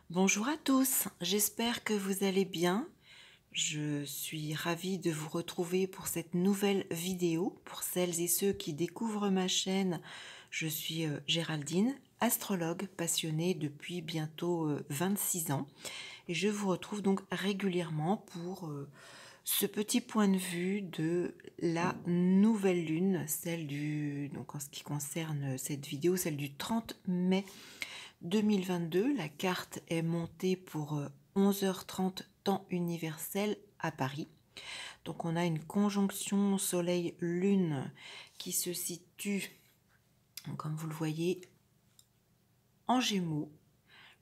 Bonjour à tous, j'espère que vous allez bien. Je suis ravie de vous retrouver pour cette nouvelle vidéo. Pour celles et ceux qui découvrent ma chaîne, je suis Géraldine, astrologue passionnée depuis bientôt 26 ans. Et je vous retrouve donc régulièrement pour ce petit point de vue de la nouvelle lune, donc en ce qui concerne cette vidéo, celle du 30 mai 2022, la carte est montée pour 11h30 temps universel à Paris. Donc on a une conjonction Soleil-Lune qui se situe, comme vous le voyez, en Gémeaux.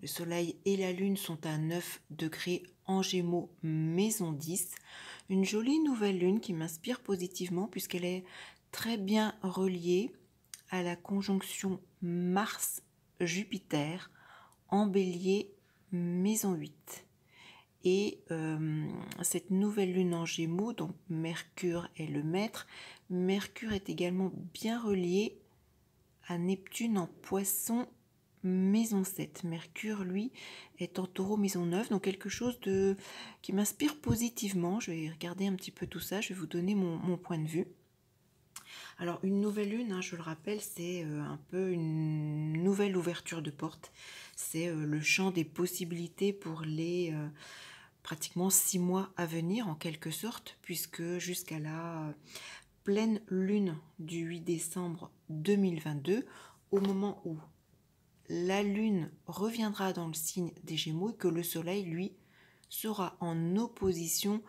Le Soleil et la Lune sont à 9 degrés en Gémeaux, maison 10. Une jolie nouvelle Lune qui m'inspire positivement puisqu'elle est très bien reliée à la conjonction Mars-Jupiter en Bélier, maison 8. Et cette nouvelle lune en Gémeaux, donc Mercure est le maître, Mercure est également bien relié à Neptune en Poisson, maison 7. Mercure, lui, est en Taureau, maison 9, donc quelque chose qui m'inspire positivement. Je vais regarder un petit peu tout ça, je vais vous donner mon point de vue. Alors une nouvelle lune, je le rappelle, c'est un peu une nouvelle ouverture de porte. C'est le champ des possibilités pour les pratiquement 6 mois à venir en quelque sorte, puisque jusqu'à la pleine lune du 8 décembre 2022, au moment où la lune reviendra dans le signe des Gémeaux et que le soleil, lui, sera en opposition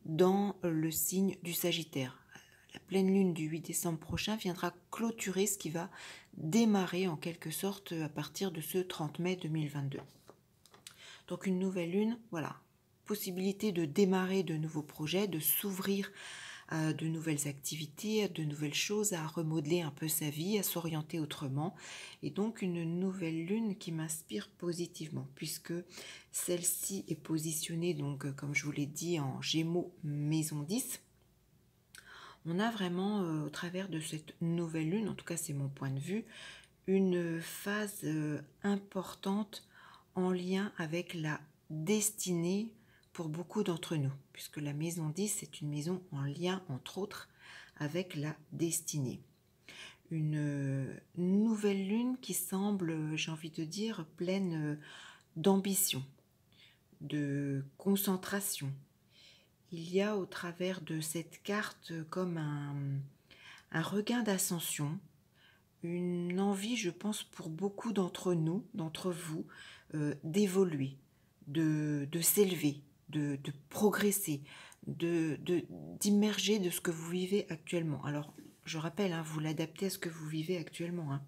dans le signe du Sagittaire. La pleine lune du 8 décembre prochain viendra clôturer ce qui va démarrer en quelque sorte à partir de ce 30 mai 2022. Donc une nouvelle lune, voilà, possibilité de démarrer de nouveaux projets, de s'ouvrir à de nouvelles activités, à de nouvelles choses, à remodeler un peu sa vie, à s'orienter autrement. Et donc une nouvelle lune qui m'inspire positivement, puisque celle-ci est positionnée, donc comme je vous l'ai dit, en Gémeaux maison 10. On a vraiment, au travers de cette nouvelle lune, en tout cas c'est mon point de vue, une phase importante en lien avec la destinée pour beaucoup d'entre nous, puisque la maison 10, c'est une maison en lien, entre autres, avec la destinée. Une nouvelle lune qui semble, j'ai envie de dire, pleine d'ambition, de concentration. Il y a au travers de cette carte comme un regain d'ascension, une envie, je pense, pour beaucoup d'entre nous, d'entre vous, d'évoluer, de s'élever, de progresser, d'immerger de ce que vous vivez actuellement. Alors, je rappelle, vous l'adaptez à ce que vous vivez actuellement.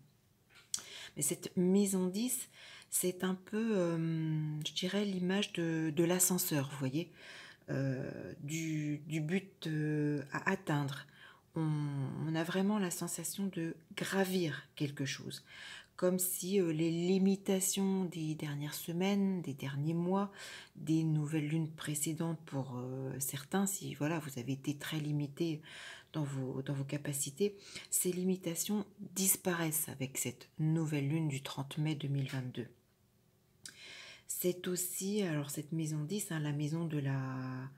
Mais cette maison 10, c'est un peu, je dirais, l'image de l'ascenseur, vous voyez, du but à atteindre. On a vraiment la sensation de gravir quelque chose, comme si les limitations des dernières semaines, des derniers mois, des nouvelles lunes précédentes pour certains, si voilà, vous avez été très limité dans vos capacités, ces limitations disparaissent avec cette nouvelle lune du 30 mai 2022. C'est aussi, alors cette maison 10, la maison de la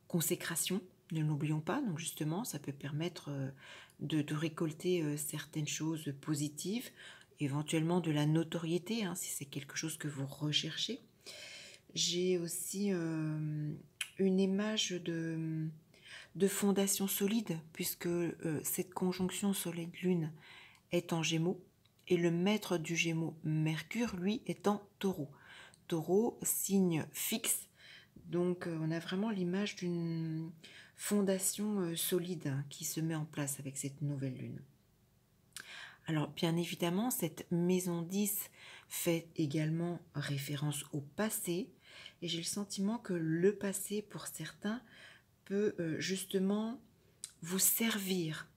consécration, ne l'oublions pas, donc justement ça peut permettre de récolter certaines choses positives, éventuellement de la notoriété, si c'est quelque chose que vous recherchez. J'ai aussi une image de fondation solide, puisque cette conjonction Soleil-Lune est en Gémeaux, et le maître du Gémeaux, Mercure, lui, est en Taureau. Taureau, signe fixe, donc on a vraiment l'image d'une fondation solide qui se met en place avec cette nouvelle lune. Alors bien évidemment, cette maison 10 fait également référence au passé, et j'ai le sentiment que le passé, pour certains, peut justement vous servir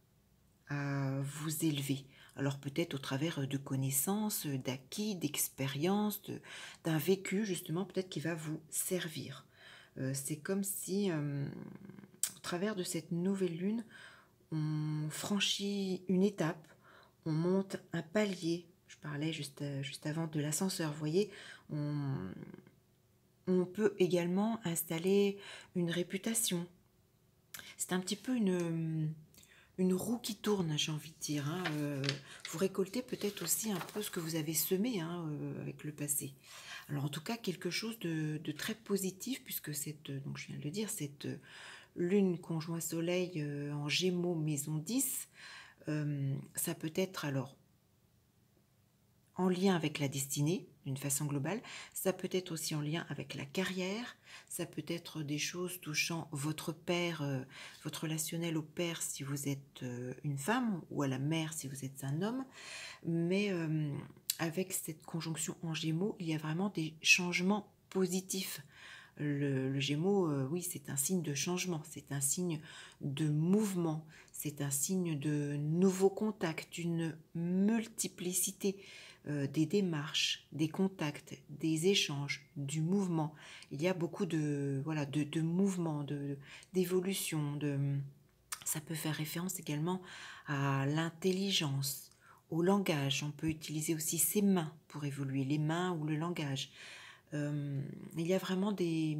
à vous élever. Alors peut-être au travers de connaissances, d'acquis, d'expériences, d'un vécu justement, peut-être qui va vous servir. C'est comme si, au travers de cette nouvelle lune, on franchit une étape, on monte un palier. Je parlais juste avant de l'ascenseur, vous voyez, On peut également installer une réputation. C'est un petit peu une roue qui tourne, j'ai envie de dire. Hein. Vous récoltez peut-être aussi un peu ce que vous avez semé hein, avec le passé. Alors en tout cas, quelque chose de très positif, puisque donc je viens de le dire, cette lune conjoint soleil en Gémeaux maison 10, ça peut être alors en lien avec la destinée, d'une façon globale, ça peut être aussi en lien avec la carrière, ça peut être des choses touchant votre père, votre relationnel au père si vous êtes une femme, ou à la mère si vous êtes un homme, mais avec cette conjonction en Gémeaux, il y a vraiment des changements positifs. Le Gémeaux, oui, c'est un signe de changement, c'est un signe de mouvement, c'est un signe de nouveaux contacts, une multiplicité des démarches, des contacts, des échanges, du mouvement. Il y a beaucoup de mouvement, d'évolution. Ça peut faire référence également à l'intelligence, au langage. On peut utiliser aussi ses mains pour évoluer, les mains ou le langage. Il y a vraiment des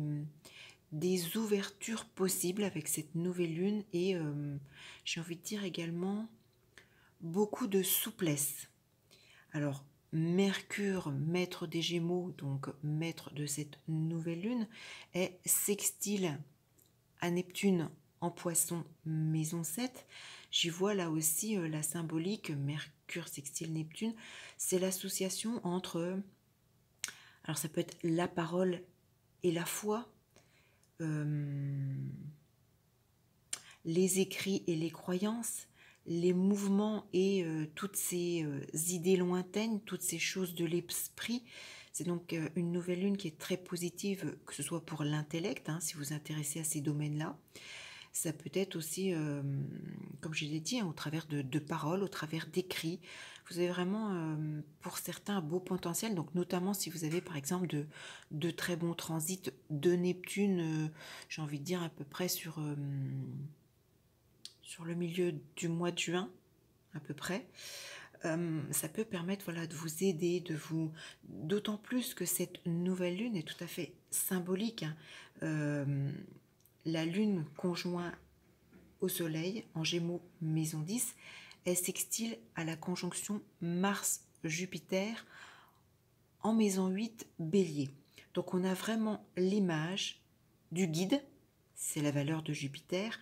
ouvertures possibles avec cette nouvelle lune et j'ai envie de dire également beaucoup de souplesse. Alors, Mercure, maître des Gémeaux, donc maître de cette nouvelle lune, est sextile à Neptune en Poisson, maison 7. J'y vois là aussi la symbolique Mercure sextile Neptune. C'est l'association entre, alors ça peut être la parole et la foi, les écrits et les croyances, les mouvements et toutes ces idées lointaines, toutes ces choses de l'esprit. C'est donc une nouvelle lune qui est très positive, que ce soit pour l'intellect, hein, si vous vous intéressez à ces domaines-là. Ça peut être aussi, comme je l'ai dit, hein, au travers de paroles, au travers d'écrits. Vous avez vraiment, pour certains, un beau potentiel. Donc, notamment si vous avez, par exemple, de très bons transits de Neptune, j'ai envie de dire à peu près sur le milieu du mois de juin, à peu près. Ça peut permettre voilà, de vous aider, d'autant plus que cette nouvelle lune est tout à fait symbolique. Hein. La lune conjoint au soleil en Gémeaux maison 10 est sextile à la conjonction Mars-Jupiter en maison 8 Bélier. Donc on a vraiment l'image du guide, c'est la valeur de Jupiter,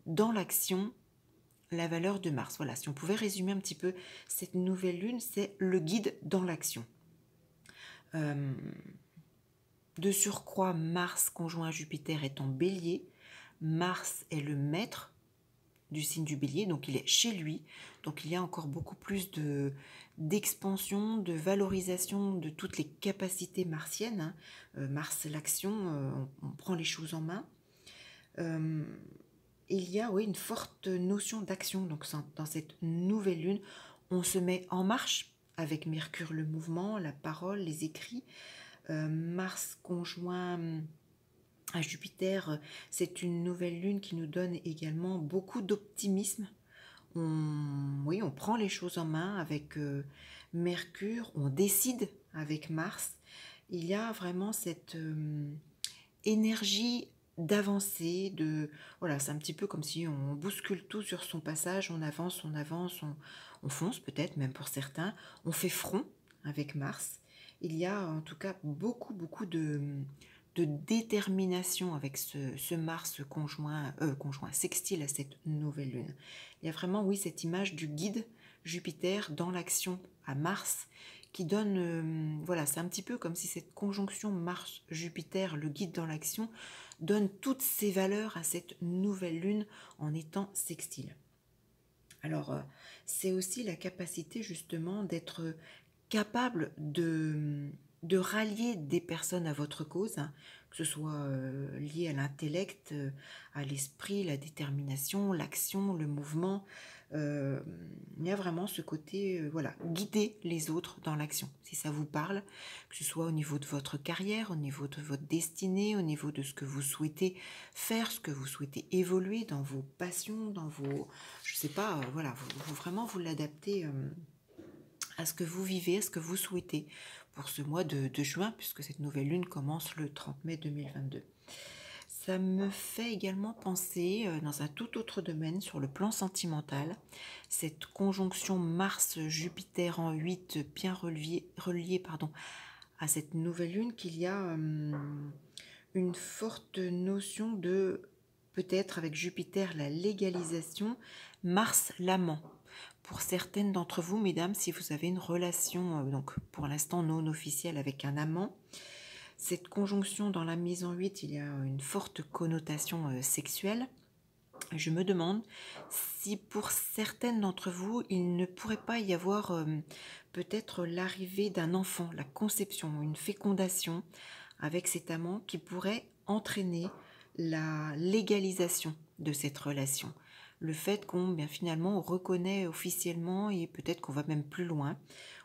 dans l'action, la valeur de Mars. Voilà, si on pouvait résumer un petit peu cette nouvelle lune, c'est le guide dans l'action. De surcroît, Mars conjoint à Jupiter est en Bélier. Mars est le maître du signe du Bélier, donc il est chez lui. Donc il y a encore beaucoup plus d'expansion, de valorisation de toutes les capacités martiennes. Hein. Mars, l'action, on prend les choses en main. Il y a oui, une forte notion d'action. Donc dans cette nouvelle lune, on se met en marche avec Mercure, le mouvement, la parole, les écrits. Mars conjoint à Jupiter, c'est une nouvelle lune qui nous donne également beaucoup d'optimisme. Oui, on prend les choses en main avec Mercure, on décide avec Mars. Il y a vraiment cette énergie d'avancer, voilà, c'est un petit peu comme si on bouscule tout sur son passage, on avance, on fonce peut-être même pour certains, on fait front avec Mars. Il y a en tout cas beaucoup de détermination avec ce Mars conjoint sextile à cette nouvelle lune. Il y a vraiment, oui, cette image du guide Jupiter dans l'action à Mars qui donne, voilà, c'est un petit peu comme si cette conjonction Mars-Jupiter, le guide dans l'action, donne toutes ses valeurs à cette nouvelle lune en étant sextile. Alors, c'est aussi la capacité justement d'être capable de rallier des personnes à votre cause, hein, que ce soit lié à l'intellect, à l'esprit, la détermination, l'action, le mouvement. Il y a vraiment ce côté, voilà, guider les autres dans l'action, si ça vous parle, que ce soit au niveau de votre carrière, au niveau de votre destinée, au niveau de ce que vous souhaitez faire, ce que vous souhaitez évoluer dans vos passions, dans vos, je sais pas, voilà, vraiment vous l'adaptez à ce que vous vivez, à ce que vous souhaitez, pour ce mois de juin, puisque cette nouvelle lune commence le 30 mai 2022. Ça me fait également penser, dans un tout autre domaine, sur le plan sentimental, cette conjonction Mars-Jupiter en 8 bien reliée à cette nouvelle lune, qu'il y a une forte notion de, peut-être avec Jupiter, la légalisation, Mars l'amant. Pour certaines d'entre vous, mesdames, si vous avez une relation, donc pour l'instant non officielle, avec un amant, cette conjonction dans la maison 8, il y a une forte connotation sexuelle. Je me demande si pour certaines d'entre vous, il ne pourrait pas y avoir peut-être l'arrivée d'un enfant, la conception, une fécondation avec cet amant qui pourrait entraîner la légalisation de cette relation. Le fait qu'on, bien finalement, on reconnaît officiellement et peut-être qu'on va même plus loin.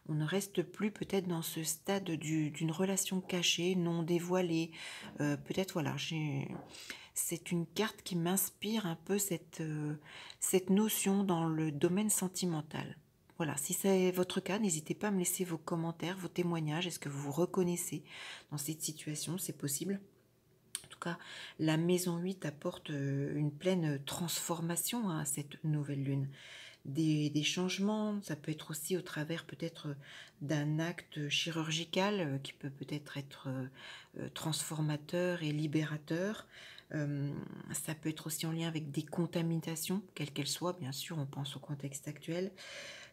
On ne reste plus peut-être dans ce stade d'une relation cachée, non dévoilée. Peut-être, voilà, c'est une carte qui m'inspire un peu cette notion dans le domaine sentimental. Voilà, si c'est votre cas, n'hésitez pas à me laisser vos commentaires, vos témoignages. Est-ce que vous vous reconnaissez dans cette situation? C'est possible. En tout cas, la maison 8 apporte une pleine transformation à cette nouvelle lune. Des changements, ça peut être aussi au travers peut-être d'un acte chirurgical qui peut peut-être être transformateur et libérateur. Ça peut être aussi en lien avec des contaminations, quelles qu'elles soient, bien sûr, on pense au contexte actuel.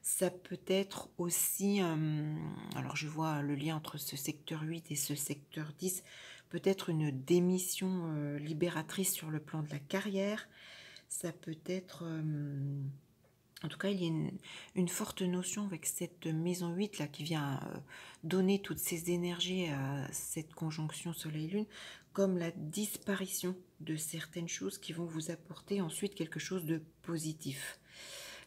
Ça peut être aussi, alors je vois le lien entre ce secteur 8 et ce secteur 10, peut-être une démission libératrice sur le plan de la carrière. Ça peut être, en tout cas, il y a une forte notion avec cette maison 8 là, qui vient donner toutes ces énergies à cette conjonction Soleil-Lune, comme la disparition de certaines choses qui vont vous apporter ensuite quelque chose de positif.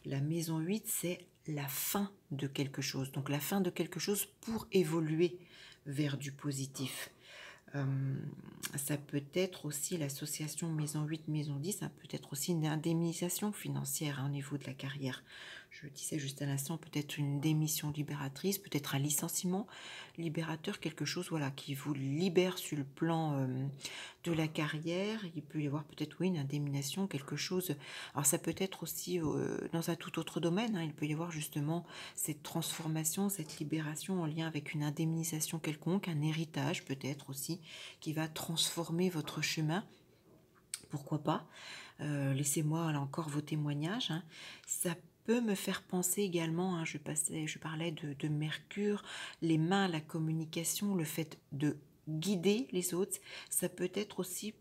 La maison 8, c'est la fin de quelque chose. Donc la fin de quelque chose pour évoluer vers du positif. Ça peut être aussi l'association maison 8, maison 10, ça peut être aussi une indemnisation financière au niveau de la carrière. Je disais juste à l'instant, peut-être une démission libératrice, peut-être un licenciement libérateur, quelque chose voilà, qui vous libère sur le plan de la carrière. Il peut y avoir peut-être une indemnisation, quelque chose. Alors ça peut être aussi dans un tout autre domaine, il peut y avoir justement cette transformation, cette libération en lien avec une indemnisation quelconque, un héritage peut-être aussi, qui va transformer votre chemin. Pourquoi pas? Laissez-moi là encore vos témoignages. Ça peut me faire penser également, je parlais de Mercure, les mains, la communication, le fait de guider les autres. Ça peut être aussi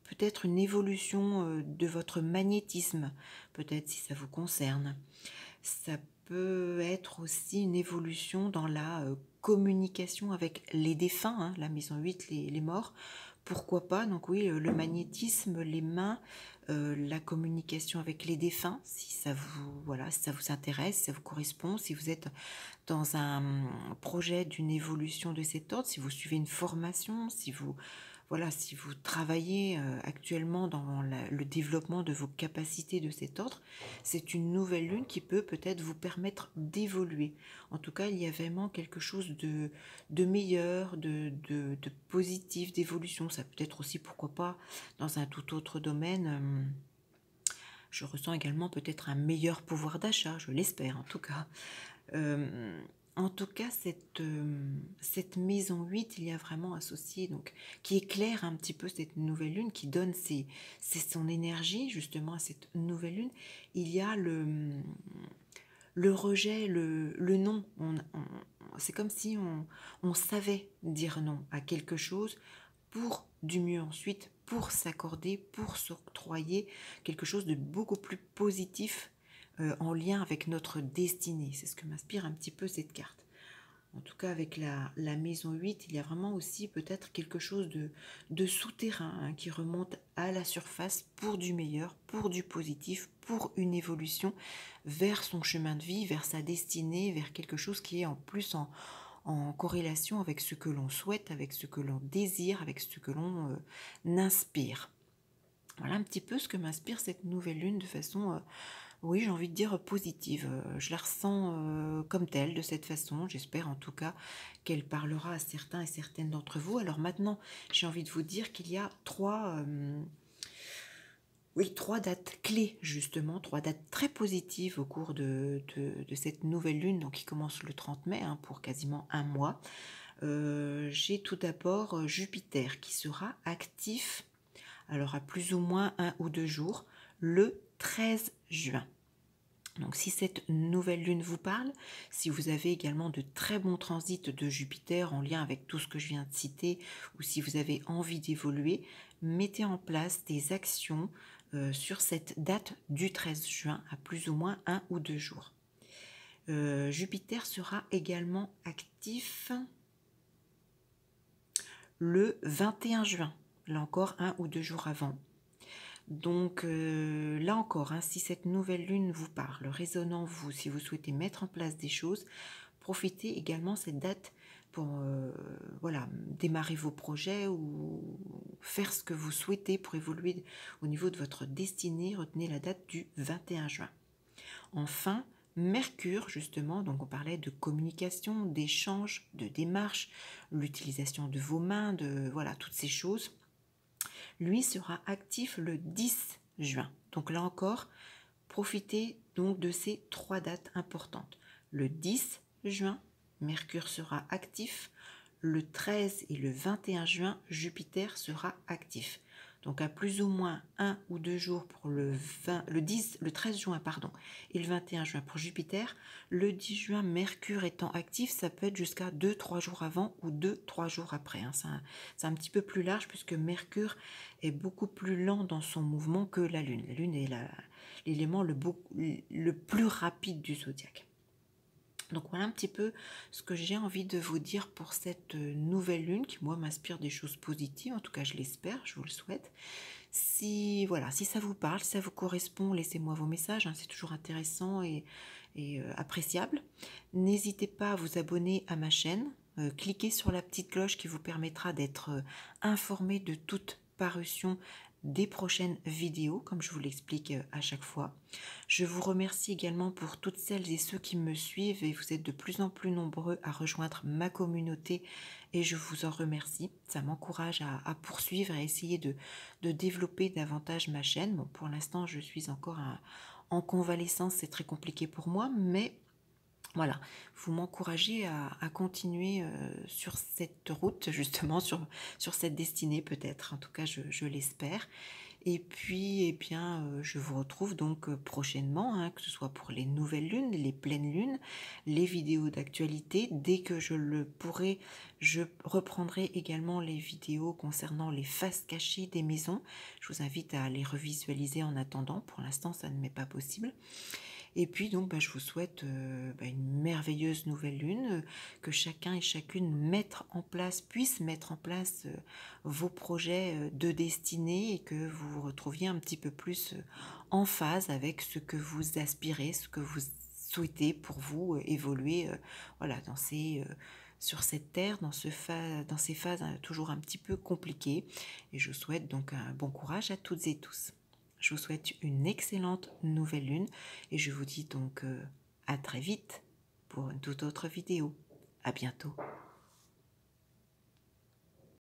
peut-être une évolution de votre magnétisme, peut-être si ça vous concerne. Ça peut être aussi une évolution dans la communication avec les défunts, la maison 8, les morts. Pourquoi pas? Donc oui, le magnétisme, les mains, la communication avec les défunts, si ça vous intéresse, si ça vous correspond, si vous êtes dans un projet d'une évolution de cet ordre, si vous suivez une formation, si vous travaillez actuellement dans le développement de vos capacités de cet ordre, c'est une nouvelle lune qui peut peut-être vous permettre d'évoluer. En tout cas, il y a vraiment quelque chose de meilleur, de positif, d'évolution. Ça peut être aussi, pourquoi pas, dans un tout autre domaine. Je ressens également peut-être un meilleur pouvoir d'achat, je l'espère en tout cas. En tout cas, cette maison 8, il y a vraiment associé, donc, qui éclaire un petit peu cette nouvelle lune, qui donne son énergie justement à cette nouvelle lune. Il y a le rejet, le non. C'est comme si on savait dire non à quelque chose pour du mieux ensuite, pour s'accorder, pour s'octroyer quelque chose de beaucoup plus positif en lien avec notre destinée. C'est ce que m'inspire un petit peu cette carte. En tout cas, avec la maison 8, il y a vraiment aussi peut-être quelque chose de souterrain qui remonte à la surface pour du meilleur, pour du positif, pour une évolution vers son chemin de vie, vers sa destinée, vers quelque chose qui est en plus en corrélation avec ce que l'on souhaite, avec ce que l'on désire, avec ce que l'on inspire. Voilà un petit peu ce que m'inspire cette nouvelle lune de façon Oui, j'ai envie de dire positive. Je la ressens comme telle, de cette façon. J'espère en tout cas qu'elle parlera à certains et certaines d'entre vous. Alors maintenant, j'ai envie de vous dire qu'il y a trois dates clés, justement, trois dates très positives au cours de cette nouvelle lune, donc qui commence le 30 mai, hein, pour quasiment un mois. J'ai tout d'abord Jupiter qui sera actif, alors à plus ou moins 1 ou 2 jours, le 13 juin. Donc si cette nouvelle lune vous parle, si vous avez également de très bons transits de Jupiter en lien avec tout ce que je viens de citer, ou si vous avez envie d'évoluer, mettez en place des actions sur cette date du 13 juin à plus ou moins 1 ou 2 jours. Jupiter sera également actif le 21 juin, là encore 1 ou 2 jours avant. Donc là encore, hein, si cette nouvelle lune vous parle, résonne en vous, si vous souhaitez mettre en place des choses, profitez également cette date pour voilà, démarrer vos projets ou faire ce que vous souhaitez pour évoluer au niveau de votre destinée. Retenez la date du 21 juin. Enfin, Mercure, justement, donc on parlait de communication, d'échange, de démarche, l'utilisation de vos mains, de voilà, toutes ces choses. Lui sera actif le 10 juin. Donc là encore, profitez donc de ces trois dates importantes. Le 10 juin, Mercure sera actif. Le 13 et le 21 juin, Jupiter sera actif. Donc à plus ou moins 1 ou 2 jours pour le 13 juin et le 21 juin pour Jupiter. Le 10 juin, Mercure étant actif, ça peut être jusqu'à 2-3 jours avant ou 2-3 jours après. Hein. C'est un petit peu plus large puisque Mercure est beaucoup plus lent dans son mouvement que la Lune. La Lune est l'élément le plus rapide du zodiaque. Donc voilà un petit peu ce que j'ai envie de vous dire pour cette nouvelle lune qui moi m'inspire des choses positives, en tout cas je l'espère, je vous le souhaite. Si ça vous parle, si ça vous correspond, laissez-moi vos messages, hein, c'est toujours intéressant et appréciable. N'hésitez pas à vous abonner à ma chaîne, cliquez sur la petite cloche qui vous permettra d'être informé de toute parution des prochaines vidéos, comme je vous l'explique à chaque fois. Je vous remercie également pour toutes celles et ceux qui me suivent et vous êtes de plus en plus nombreux à rejoindre ma communauté et je vous en remercie. Ça m'encourage à poursuivre et à essayer de développer davantage ma chaîne. Bon, pour l'instant, je suis encore en convalescence, c'est très compliqué pour moi, mais voilà, vous m'encouragez à continuer sur cette route, justement, sur cette destinée peut-être, en tout cas je l'espère. Et puis, eh bien, je vous retrouve donc prochainement, hein, que ce soit pour les nouvelles lunes, les pleines lunes, les vidéos d'actualité. Dès que je le pourrai, je reprendrai également les vidéos concernant les faces cachées des maisons. Je vous invite à les revisualiser en attendant. Pour l'instant, ça ne m'est pas possible. Et puis donc je vous souhaite une merveilleuse nouvelle lune, que chacun et chacune puisse mettre en place vos projets de destinée et que vous vous retrouviez un petit peu plus en phase avec ce que vous aspirez, ce que vous souhaitez pour vous évoluer voilà, sur cette terre, dans ces phases toujours un petit peu compliquées. Et je souhaite donc un bon courage à toutes et tous. Je vous souhaite une excellente nouvelle lune et je vous dis donc à très vite pour une toute autre vidéo. À bientôt.